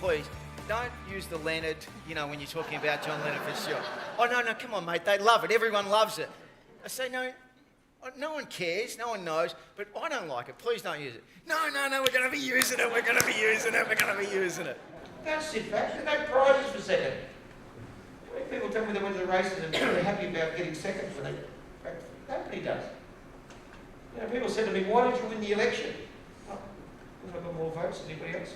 please, don't use the Leonard, when you're talking about John Leonard Fitzgerald. Oh, no, come on, mate, they love it. Everyone loves it. I say, no one cares, no one knows, but I don't like it. Please don't use it. No, we're going to be using it, we're going to be using it. Don't sit back, there's no prizes for second. When people tell me they went to the races and they're happy about getting second for them, nobody does. People said to me, why did you win the election? Oh, because I got more votes than anybody else.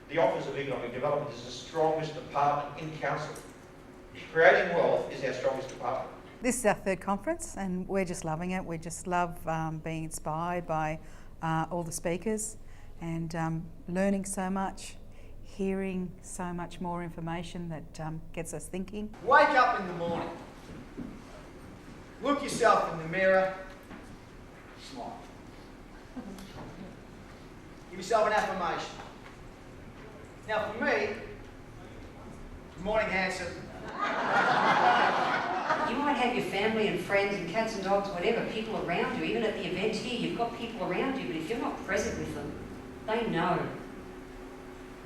The Office of Economic Development is the strongest department in Council. Creating wealth is our strongest department. This is our third conference and we're just loving it. We just love being inspired by all the speakers and learning so much, hearing so much more information that gets us thinking. Wake up in the morning, look yourself in the mirror, smile. Give yourself an affirmation. Now for me, good morning, handsome. You might have your family and friends and cats and dogs, whatever, people around you. Even at the event here, you've got people around you, but if you're not present with them, they know.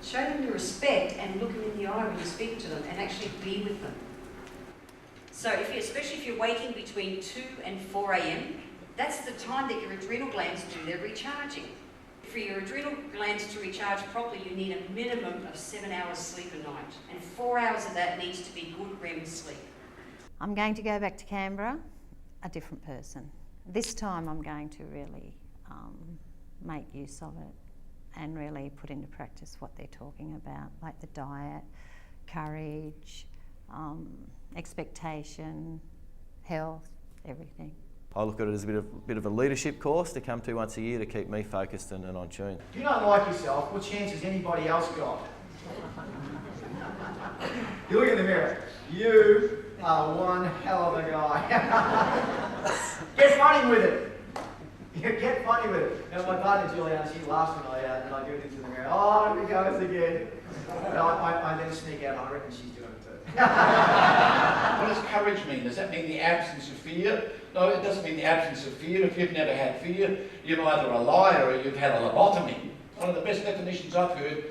Show them the respect and look them in the eye when you speak to them and actually be with them. So especially if you're waking between 2 and 4 a.m, that's the time that your adrenal glands do their recharging. For your adrenal glands to recharge properly, you need a minimum of 7 hours sleep a night, and 4 hours of that needs to be good REM sleep. I'm going to go back to Canberra a different person. This time I'm going to really make use of it and really put into practice what they're talking about, like the diet, courage, expectation, health, everything. I look at it as a bit of a leadership course to come to once a year to keep me focused and on tune. If you don't like yourself, what chance has anybody else got? You look in the mirror. You are one hell of a guy. Get funny with it. Get funny with it. Now my partner Juliana, she laughs when I do it into the mirror. Oh, here it goes again. And I then sneak out. I reckon she's doing it too. What does courage mean? Does that mean the absence of fear? No, it doesn't mean the absence of fear. If you've never had fear, you're either a liar or you've had a lobotomy. One of the best definitions I've heard.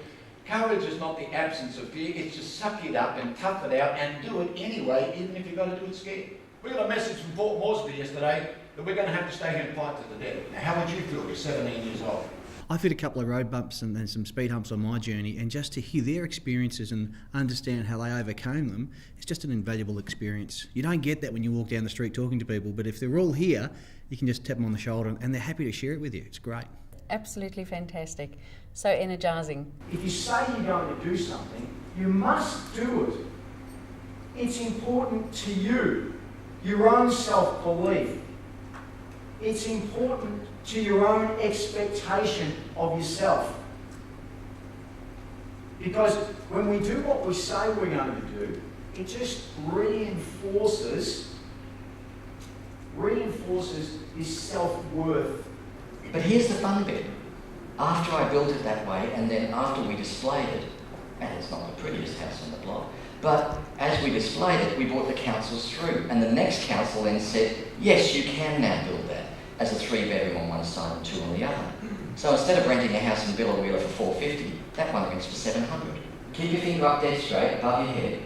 Courage is not the absence of fear, it's just suck it up and tough it out and do it anyway, even if you've got to do it scared. We got a message from Port Moresby yesterday that we're going to have to stay here and fight to the death. Now, how would you feel? You're 17 years old. I've hit a couple of road bumps and then some speed humps on my journey, and just to hear their experiences and understand how they overcame them, it's just an invaluable experience. You don't get that when you walk down the street talking to people, but if they're all here, you can just tap them on the shoulder and they're happy to share it with you. It's great. Absolutely fantastic. So energising. If you say you're going to do something, you must do it. It's important to you, your own self-belief. It's important to your own expectation of yourself. Because when we do what we say we're going to do, it just reinforces this self-worth. But here's the fun bit. After I built it that way, and then after we displayed it, and it's not the prettiest house on the block, but as we displayed it, we brought the councils through, and the next council then said, yes, you can now build that as a 3-bedroom on one side and 2 on the other. So instead of renting a house in Billawheeler for $450, that one rents for $700. Keep your finger up dead straight above your head,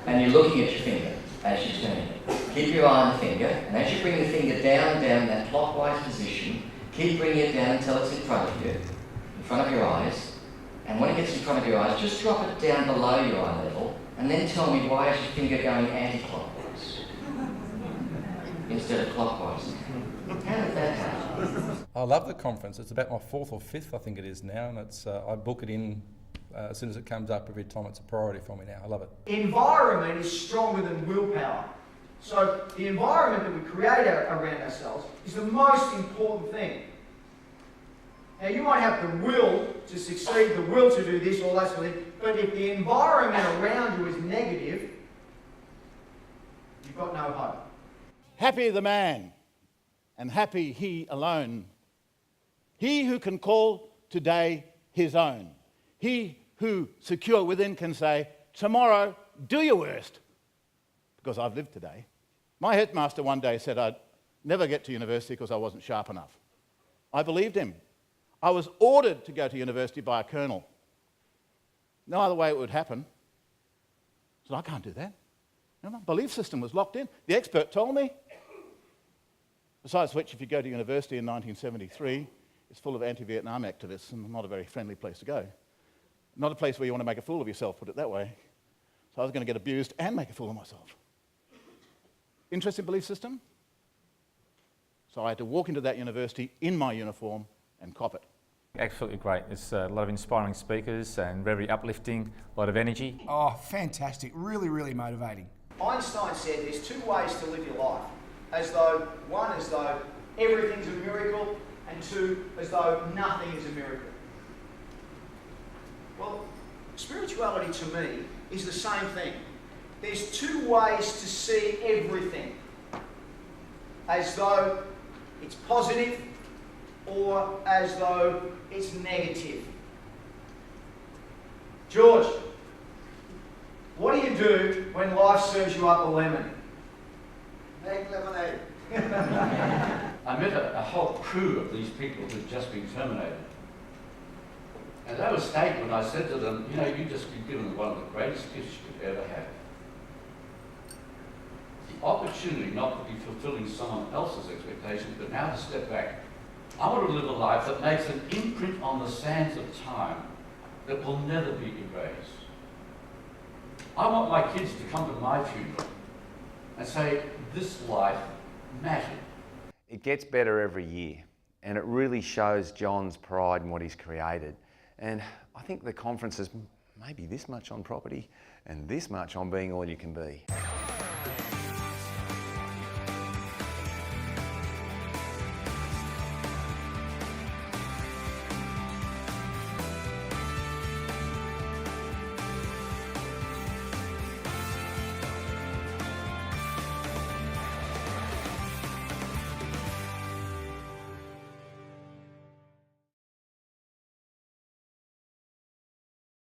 and you're looking at your finger as you turn it. Keep your eye on the finger, and as you bring the finger down that clockwise position, keep bringing it down until it's in front of you, in front of your eyes, and when it gets in front of your eyes, just drop it down below your eye level, and then tell me why is your finger going anti-clockwise instead of clockwise. How did that happen? I love the conference. It's about my 4th or 5th, I think it is now, and it's I book it in as soon as it comes up every time. It's a priority for me now. I love it. Environment is stronger than willpower. So the environment that we create around ourselves is the most important thing. Now you might have the will to succeed, the will to do this, all that sort of thing, but if the environment around you is negative, you've got no hope. Happy the man, and happy he alone. He who can call today his own. He who, secure within, can say, tomorrow, do your worst. Because I've lived today. My headmaster one day said I'd never get to university because I wasn't sharp enough. I believed him. I was ordered to go to university by a colonel. No other way it would happen. So I can't do that. My belief system was locked in. The expert told me. Besides which, if you go to university in 1973, it's full of anti-Vietnam activists and not a very friendly place to go. Not a place where you want to make a fool of yourself, put it that way. So I was going to get abused and make a fool of myself. Interesting belief system? So I had to walk into that university in my uniform and cop it. Absolutely great. There's a lot of inspiring speakers and very uplifting, a lot of energy. Oh, fantastic. Really, really motivating. Einstein said there's two ways to live your life. As though everything's a miracle, and two, as though nothing is a miracle. Well, spirituality to me is the same thing. There's two ways to see everything. As though it's positive or as though it's negative. George, what do you do when life serves you up a lemon? Make lemonade. I met a whole crew of these people who'd just been terminated. And they were staggered when I said to them, you know, you've just been given one of the greatest gifts you could ever have. The opportunity not to be fulfilling someone else's expectations, but now to step back. I want to live a life that makes an imprint on the sands of time that will never be erased. I want my kids to come to my funeral and say, this life mattered. It gets better every year, and it really shows John's pride in what he's created. And I think the conference is maybe this much on property and this much on being all you can be.